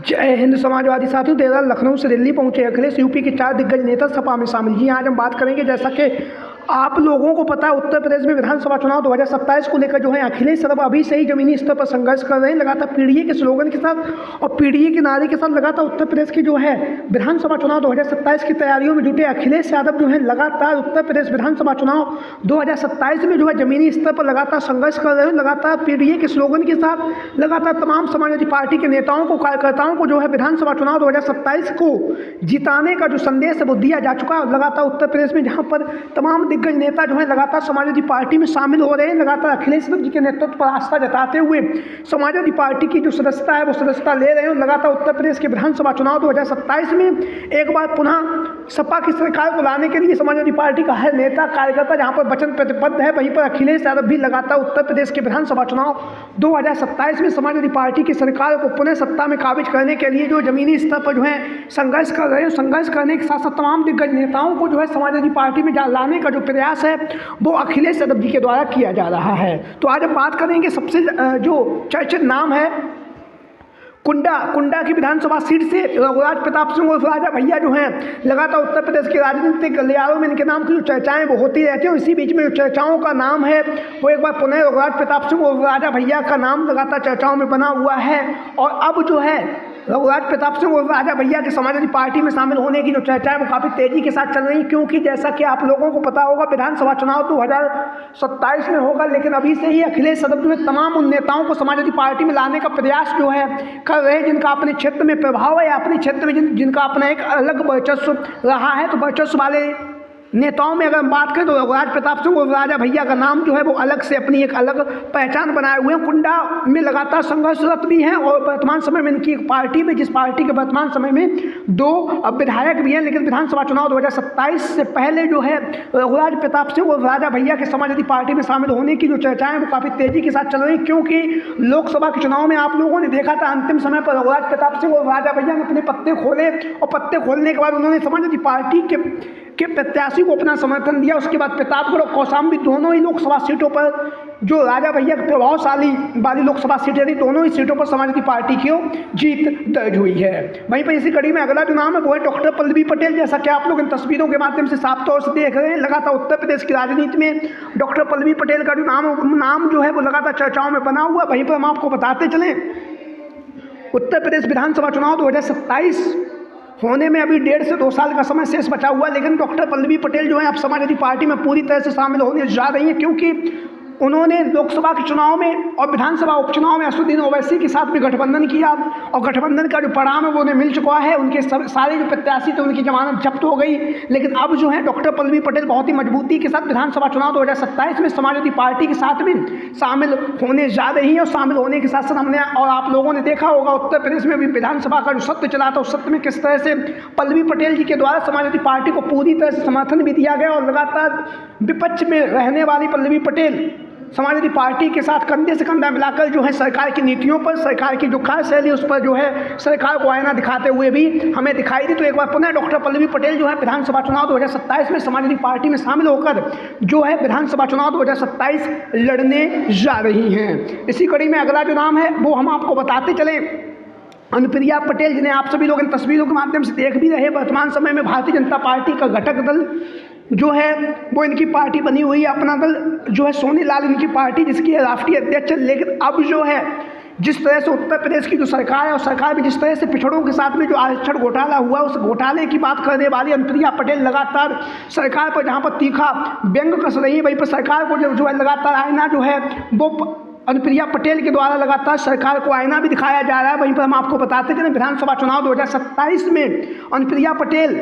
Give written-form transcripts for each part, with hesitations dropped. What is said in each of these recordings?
जय हिंद समाजवादी साथियों। देर रात लखनऊ से दिल्ली पहुंचे अखिलेश, यूपी के 4 दिग्गज नेता सपा में शामिल। जी आज हम बात करेंगे, जैसा कि आप लोगों को पता है, उत्तर प्रदेश में विधानसभा चुनाव 2027 को लेकर जो है अखिलेश यादव अभी से ही जमीनी स्तर पर संघर्ष कर रहे हैं, लगातार पीडीए के स्लोगन के साथ और पीडीए के नारे के साथ लगातार उत्तर प्रदेश की जो है विधानसभा चुनाव 2027 की तैयारियों में जुटे अखिलेश यादव जो है लगातार उत्तर प्रदेश विधानसभा चुनाव 2027 में जो है जमीनी स्तर पर लगातार संघर्ष कर रहे हैं। लगातार पीडीए के स्लोगन के साथ लगातार तमाम समाजवादी पार्टी के नेताओं को, कार्यकर्ताओं को जो है विधानसभा चुनाव 2027 को जिताने का जो संदेश है वो दिया जा चुका है। लगातार उत्तर प्रदेश में जहाँ पर तमाम दिग्गज नेता जो है लगातार समाजवादी पार्टी में शामिल हो रहे हैं, लगातार अखिलेश यादव जी के नेतृत्व पर आस्था जताते हुए समाजवादी पार्टी की जो सदस्यता है वो सदस्यता ले रहे हैं। लगातार उत्तर प्रदेश के विधानसभा चुनाव 2027 में एक बार पुनः सपा की सरकार को लाने के लिए समाजवादी पार्टी का हर नेता कार्यकर्ता जहाँ पर वचन प्रतिबद्ध है, वहीं पर अखिलेश यादव भी लगातार उत्तर प्रदेश के विधानसभा चुनाव 2027 में समाजवादी पार्टी की सरकार को पुनः सत्ता में काबिज करने के लिए जो जमीनी स्तर पर जो है संघर्ष कर रहे हैं। संघर्ष करने के साथ साथ तमाम दिग्गज नेताओं को जो है समाजवादी पार्टी में लाने का जो प्रयास है वो अखिलेश यादव जी के द्वारा किया जा रहा है। तो आज हम बात करेंगे, सबसे जो चर्चित नाम है कुंडा की विधानसभा सीट से रघुराज प्रताप सिंह और राजा भैया जो हैं लगातार उत्तर प्रदेश के राजनीतिक गलियारों में इनके नाम की जो चर्चाएं वो होती रहती हैं। इसी बीच में जो चर्चाओं का नाम है वो एक बार पुनः रघुराज प्रताप सिंह और राजा भैया का नाम लगातार चर्चाओं में बना हुआ है। और अब जो है रघुराज प्रताप सिंह और राजा भैया के समाजवादी पार्टी में शामिल होने की जो चर्चा है वो काफ़ी तेज़ी के साथ चल रही है, क्योंकि जैसा कि आप लोगों को पता होगा विधानसभा चुनाव 2027 में होगा, लेकिन अभी से ही अखिलेश यादव जो है तमाम उन नेताओं को समाजवादी पार्टी में लाने का प्रयास जो है कर रहे हैं जिनका अपने क्षेत्र में प्रभाव है, अपने क्षेत्र में जिनका अपना एक अलग वर्चस्व रहा है। तो वर्चस्व वाले नेताओं में अगर हम बात करें तो रघुराज प्रताप सिंह और राजा भैया का नाम जो है वो अलग से अपनी एक अलग पहचान बनाए हुए हैं। कुंडा में लगातार संघर्षरत भी हैं और वर्तमान समय में इनकी एक पार्टी में, जिस पार्टी के वर्तमान समय में 2 विधायक भी हैं, लेकिन विधानसभा चुनाव 2027 से पहले जो है रघुराज प्रताप सिंह और राजा भैया के समाजवादी पार्टी में शामिल होने की जो चर्चाएं वो काफ़ी तेज़ी के साथ चल रही, क्योंकि लोकसभा के चुनाव में आप लोगों ने देखा था अंतिम समय पर रघुराज प्रताप सिंह और राजा भैया ने अपने पत्ते खोले और पत्ते खोलने के बाद उन्होंने समाजवादी पार्टी के प्रत्याशी को अपना समर्थन दिया। उसके बाद प्रतापगढ़ और कौशाम्बी दोनों ही लोकसभा सीटों पर जो राजा भैया की प्रभावशाली वाली लोकसभा सीटें थी, दोनों ही सीटों पर समाजवादी पार्टी की जीत दर्ज हुई है। वहीं पर इसी कड़ी में अगला जो नाम है वो है डॉक्टर पल्लवी पटेल। जैसा कि आप लोग इन तस्वीरों के माध्यम से साफ तौर से देख रहे हैं, लगातार उत्तर प्रदेश की राजनीति में डॉक्टर पल्लवी पटेल का जो नाम जो है वो लगातार चर्चाओं में बना हुआ है। वहीं पर हम आपको बताते चलें, उत्तर प्रदेश विधानसभा चुनाव 2027 होने में अभी 1.5 से 2 साल का समय शेष बचा हुआ, लेकिन डॉक्टर पल्लवी पटेल जो है अब समाजवादी पार्टी में पूरी तरह से शामिल होने जा रही हैं, क्योंकि उन्होंने लोकसभा के चुनाव में और विधानसभा उपचुनाव में असदुद्दीन ओवैसी के साथ भी गठबंधन किया और गठबंधन का जो परिणाम है वो उन्हें मिल चुका है। उनके सारे जो प्रत्याशी थे उनकी जमानत जब्त हो गई, लेकिन अब जो है डॉक्टर पल्लवी पटेल बहुत ही मजबूती के साथ विधानसभा चुनाव 2027 में समाजवादी पार्टी के साथ में शामिल होने जा रही है। और शामिल होने के साथ साथ हमने और आप लोगों ने देखा होगा उत्तर प्रदेश में भी विधानसभा का जो सत्र चला था उस सत्र में किस तरह से पल्लवी पटेल जी के द्वारा समाजवादी पार्टी को पूरी तरह से समर्थन भी दिया गया और लगातार विपक्ष में रहने वाली पल्लवी पटेल समाजवादी पार्टी के साथ कंधे से कंधा मिलाकर जो है सरकार की नीतियों पर, सरकार की जो कार्यशैली उस पर जो है सरकार को आईना दिखाते हुए भी हमें दिखाई दी। तो एक बार पुनः डॉक्टर पल्लवी पटेल जो है विधानसभा चुनाव 2027 में समाजवादी पार्टी में शामिल होकर जो है विधानसभा चुनाव 2027 लड़ने जा रही हैं। इसी कड़ी में अगला जो नाम है वो हम आपको बताते चले, अनुप्रिया पटेल, जिन्हें आप सभी लोग इन तस्वीरों के माध्यम से देख भी रहे। वर्तमान समय में भारतीय जनता पार्टी का घटक दल जो है वो इनकी पार्टी बनी हुई है, अपना दल जो है सोनीलाल इनकी पार्टी जिसकी है राष्ट्रीय अध्यक्ष। लेकिन अब जो है जिस तरह से उत्तर प्रदेश की जो सरकार है और सरकार में जिस तरह से पिछड़ों के साथ में जो आरक्षण घोटाला हुआ उस घोटाले की बात करने वाली अनुप्रिया पटेल लगातार सरकार पर जहाँ पर तीखा व्यंग कस रही है, वहीं पर सरकार को जो है लगातार आईना जो है वो अनुप्रिया पटेल के द्वारा लगातार सरकार को आईना भी दिखाया जा रहा है। वहीं पर हम आपको बताते चलें विधानसभा चुनाव 2027 में अनुप्रिया पटेल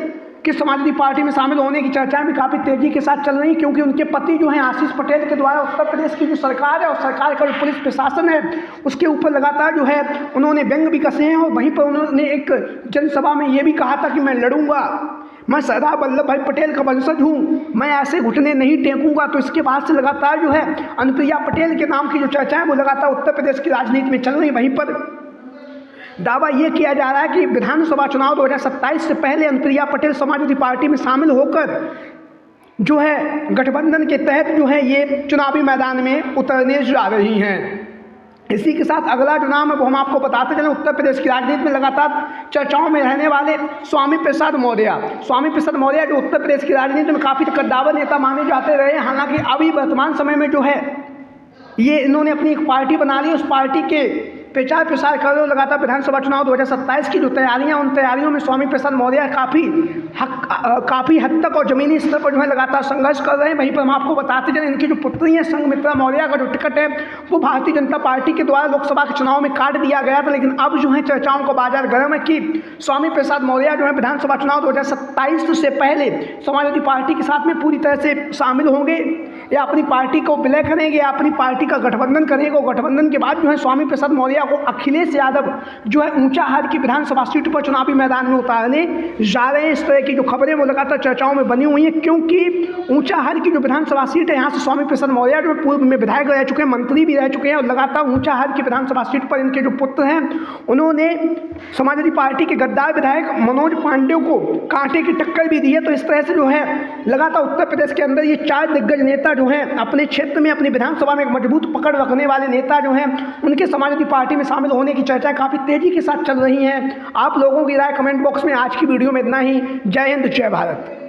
कि समाजवादी पार्टी में शामिल होने की चर्चाएं भी काफ़ी तेज़ी के साथ चल रही, क्योंकि उनके पति जो हैं आशीष पटेल के द्वारा उत्तर प्रदेश की जो सरकार है और सरकार का जो पुलिस प्रशासन है उसके ऊपर लगातार जो है उन्होंने व्यंग भी कसे हैं। और वहीं पर उन्होंने एक जनसभा में ये भी कहा था कि मैं लड़ूंगा, मैं सरदार वल्लभ भाई पटेल का वंशज हूँ, मैं ऐसे घुटने नहीं टेकूंगा। तो इसके बाद से लगातार जो है अनुप्रिया पटेल के नाम की जो चर्चाएं वो लगातार उत्तर प्रदेश की राजनीति में चल रही। वहीं पर दावा ये किया जा रहा है कि विधानसभा चुनाव 2027 से पहले अनुप्रिया पटेल समाजवादी पार्टी में शामिल होकर जो है गठबंधन के तहत जो है ये चुनावी मैदान में उतरने जा रही हैं। इसी के साथ अगला जो नाम है वो हम आपको बताते चलें, उत्तर प्रदेश की राजनीति में लगातार चर्चाओं में रहने वाले स्वामी प्रसाद मौर्य। स्वामी प्रसाद मौर्य जो उत्तर प्रदेश की राजनीति में काफ़ी कद्दावर नेता माने जाते रहे, हालांकि अभी वर्तमान समय में जो है ये इन्होंने अपनी एक पार्टी बना ली। उस पार्टी के प्रचार प्रसार कर रहे लगातार विधानसभा चुनाव 2027 की जो तैयारियां, उन तैयारियों में स्वामी प्रसाद मौर्य काफ़ी हद तक और ज़मीनी स्तर पर जो है लगातार संघर्ष कर रहे हैं। वहीं पर हम आपको बताते चलें, इनकी जो पुत्री है संघमित्रा मौर्य का जो टिकट है वो भारतीय जनता पार्टी के द्वारा लोकसभा के चुनाव में काट दिया गया था, लेकिन अब जो है चर्चाओं का बाजार गर्म है कि स्वामी प्रसाद मौर्य जो है विधानसभा चुनाव 2027 से पहले समाजवादी पार्टी के साथ में पूरी तरह से शामिल होंगे या अपनी पार्टी को विलय करेंगे या अपनी पार्टी का गठबंधन करेंगे। गठबंधन के बाद जो है स्वामी प्रसाद मौर्य को अखिलेश यादव जो है ऊंचाहार की विधानसभा सीट पर चुनावी मैदान में उतारने जा रहे हैं। इस तरह की जो खबरें वो लगातार चर्चाओं में बनी हुई हैं, क्योंकि ऊंचाहार की जो विधानसभा सीट है यहाँ से स्वामी प्रसाद मौर्य जो पूर्व में विधायक रह चुके हैं, मंत्री भी रह चुके हैं, और लगातार ऊंचाहार की विधानसभा सीट पर इनके जो पुत्र हैं उन्होंने समाजवादी पार्टी के गद्दार विधायक मनोज पांडे को कांटे की टक्कर भी दी है। तो इस तरह से जो है लगातार उत्तर प्रदेश के अंदर ये 4 दिग्गज नेता जो हैं अपने क्षेत्र में, अपनी विधानसभा में एक मजबूत पकड़ रखने वाले नेता जो हैं उनके समाजवादी पार्टी में शामिल होने की चर्चा काफ़ी तेजी के साथ चल रही है। आप लोगों की राय कमेंट बॉक्स में। आज की वीडियो में इतना ही। जय हिंद, जय भारत।